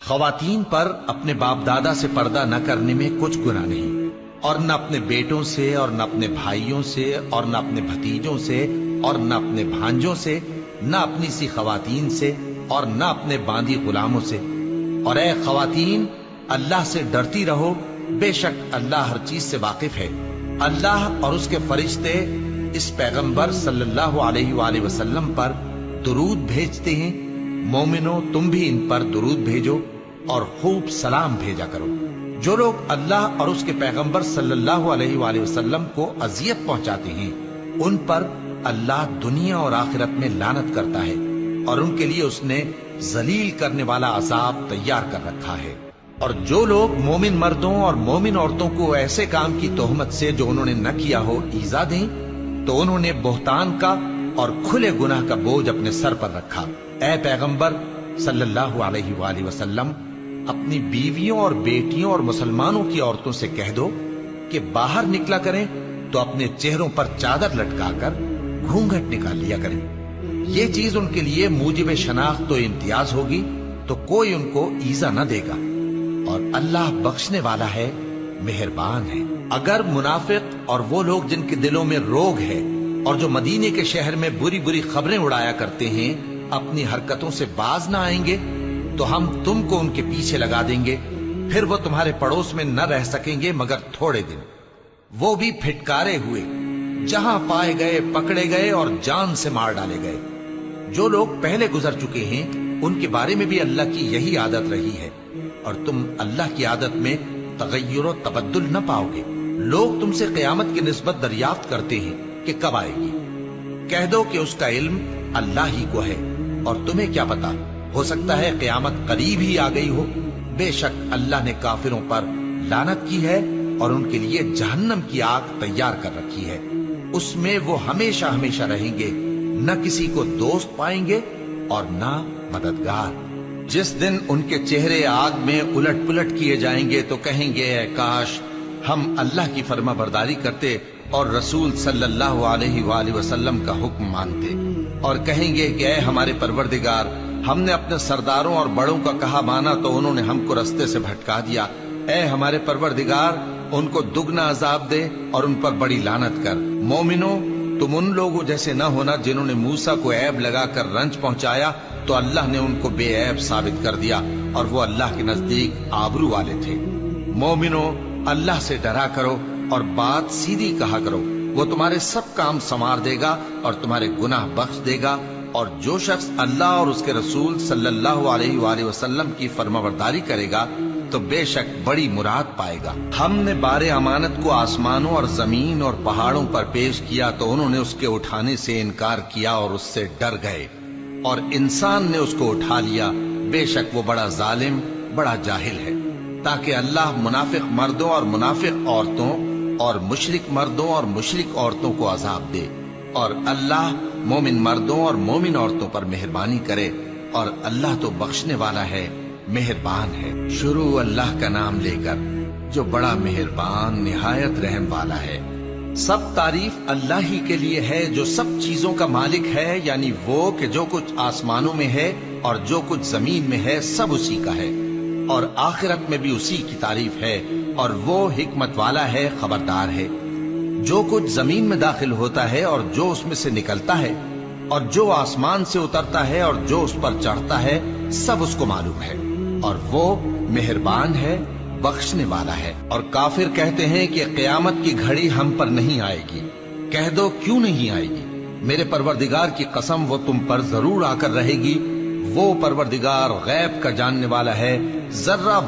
خواتین پر اپنے باپ دادا سے پردہ نہ کرنے میں کچھ گناہ نہیں، اور نہ اپنے بیٹوں سے، اور نہ اپنے بھائیوں سے، اور نہ اپنے بھتیجوں سے، اور نہ اپنے بھانجوں سے، نہ اپنی سی خواتین سے، اور نہ اپنے باندی غلاموں سے۔ اور اے خواتین، اللہ سے ڈرتی رہو، بے شک اللہ ہر چیز سے واقف ہے۔ اللہ اور اس کے فرشتے اس پیغمبر صلی اللہ علیہ وآلہ وسلم پر درود بھیجتے ہیں۔ مومنو، تم بھی ان پر درود بھیجو اور خوب سلام بھیجا کرو۔ جو لوگ اللہ اور اس کے پیغمبر صلی اللہ علیہ وآلہ وسلم کو اذیت پہنچاتے ہیں، ان پر اللہ دنیا اور آخرت میں لعنت کرتا ہے، اور ان کے لیے اس نے ذلیل کرنے والا عذاب تیار کر رکھا ہے۔ اور جو لوگ مومن مردوں اور مومن عورتوں کو ایسے کام کی تہمت سے جو انہوں نے نہ کیا ہو ایذا دیں، تو انہوں نے بہتان کا اور کھلے گناہ کا بوجھ اپنے سر پر رکھا۔ اے پیغمبر صلی اللہ علیہ وآلہ وسلم، اپنی بیویوں اور بیٹیوں اور مسلمانوں کی عورتوں سے کہہ دو کہ باہر نکلا کریں تو اپنے چہروں پر چادر لٹکا کر گھونگھٹ نکال لیا کریں۔ یہ چیز ان کے لیے موجب شناخت و امتیاز ہوگی تو کوئی ان کو ایذا نہ دے گا، اور اللہ بخشنے والا ہے، مہربان ہے۔ اگر منافق اور وہ لوگ جن کے دلوں میں روگ ہے اور جو مدینے کے شہر میں بری بری خبریں اڑایا کرتے ہیں اپنی حرکتوں سے باز نہ آئیں گے تو ہم تم کو ان کے پیچھے لگا دیں گے، پھر وہ تمہارے پڑوس میں نہ رہ سکیں گے مگر تھوڑے دن، وہ بھی پھٹکارے ہوئے، جہاں پائے گئے پکڑے گئے اور جان سے مار ڈالے گئے۔ جو لوگ پہلے گزر چکے ہیں ان کے بارے میں بھی اللہ کی یہی عادت رہی ہے، اور تم اللہ کی عادت میں تغیر و تبدل نہ پاؤ گے۔ لوگ تم سے قیامت کی نسبت دریافت کرتے ہیں کہ کب آئے گی، کہہ دو کہ اس کا علم اللہ ہی کو ہے، اور تمہیں کیا پتا، ہو سکتا ہے قیامت قریب ہی آ گئی ہو۔ بے شک اللہ نے کافروں پر لعنت کی ہے اور ان کے لیے جہنم کی آگ تیار کر رکھی ہے، اس میں وہ ہمیشہ ہمیشہ رہیں گے، نہ کسی کو دوست پائیں گے اور نہ مددگار۔ جس دن ان کے چہرے آگ میں الٹ پلٹ کیے جائیں گے تو کہیں گے اے کاش ہم اللہ کی فرما برداری کرتے اور رسول صلی اللہ علیہ وآلہ وسلم کا حکم مانتے، اور کہیں گے کہ اے ہمارے پروردگار، ہم نے اپنے سرداروں اور بڑوں کا کہا مانا تو انہوں نے ہم کو رستے سے بھٹکا دیا۔ اے ہمارے پروردگار، ان کو دگنا عذاب دے اور ان پر بڑی لعنت کر۔ مومنو، تم ان لوگوں جیسے نہ ہونا جنہوں نے موسیٰ کو عیب لگا کر رنج پہنچایا تو اللہ نے ان کو بے عیب ثابت کر دیا، اور وہ اللہ کے نزدیک آبرو والے تھے۔ مومنو، اللہ سے ڈرا کرو اور بات سیدھی کہا کرو، وہ تمہارے سب کام سنوار دے گا اور تمہارے گناہ بخش دے گا۔ اور جو شخص اللہ اور اس کے رسول صلی اللہ علیہ وآلہ وسلم کی فرمانبرداری کرے گا تو بے شک بڑی مراد پائے گا۔ ہم نے بار امانت کو آسمانوں اور زمین اور پہاڑوں پر پیش کیا تو انہوں نے اس کے اٹھانے سے انکار کیا اور اس سے ڈر گئے، اور انسان نے اس کو اٹھا لیا، بے شک وہ بڑا ظالم، بڑا جاہل ہے۔ تاکہ اللہ منافق مردوں اور منافق عورتوں اور مشرک مردوں اور مشرک عورتوں کو عذاب دے، اور اللہ مومن مردوں اور مومن عورتوں پر مہربانی کرے، اور اللہ تو بخشنے والا ہے، مہربان ہے۔ شروع اللہ کا نام لے کر جو بڑا مہربان نہایت رحم والا ہے۔ سب تعریف اللہ ہی کے لیے ہے جو سب چیزوں کا مالک ہے، یعنی وہ کہ جو کچھ آسمانوں میں ہے اور جو کچھ زمین میں ہے سب اسی کا ہے، اور آخرت میں بھی اسی کی تعریف ہے، اور وہ حکمت والا ہے، خبردار ہے۔ جو کچھ زمین میں داخل ہوتا ہے اور جو اس میں سے نکلتا ہے، اور جو آسمان سے اترتا ہے اور جو اس پر چڑھتا ہے، سب اس کو معلوم ہے، اور وہ مہربان ہے، بخشنے والا ہے۔ اور کافر کہتے ہیں کہ قیامت کی گھڑی ہم پر نہیں آئے گی۔ کہہ دو کیوں نہیں آئے گی؟ میرے پروردگار کی قسم وہ تم پر ضرور آ کر رہے گی۔ وہ پروردگار غیب کا جاننے والا ہے، ذرہ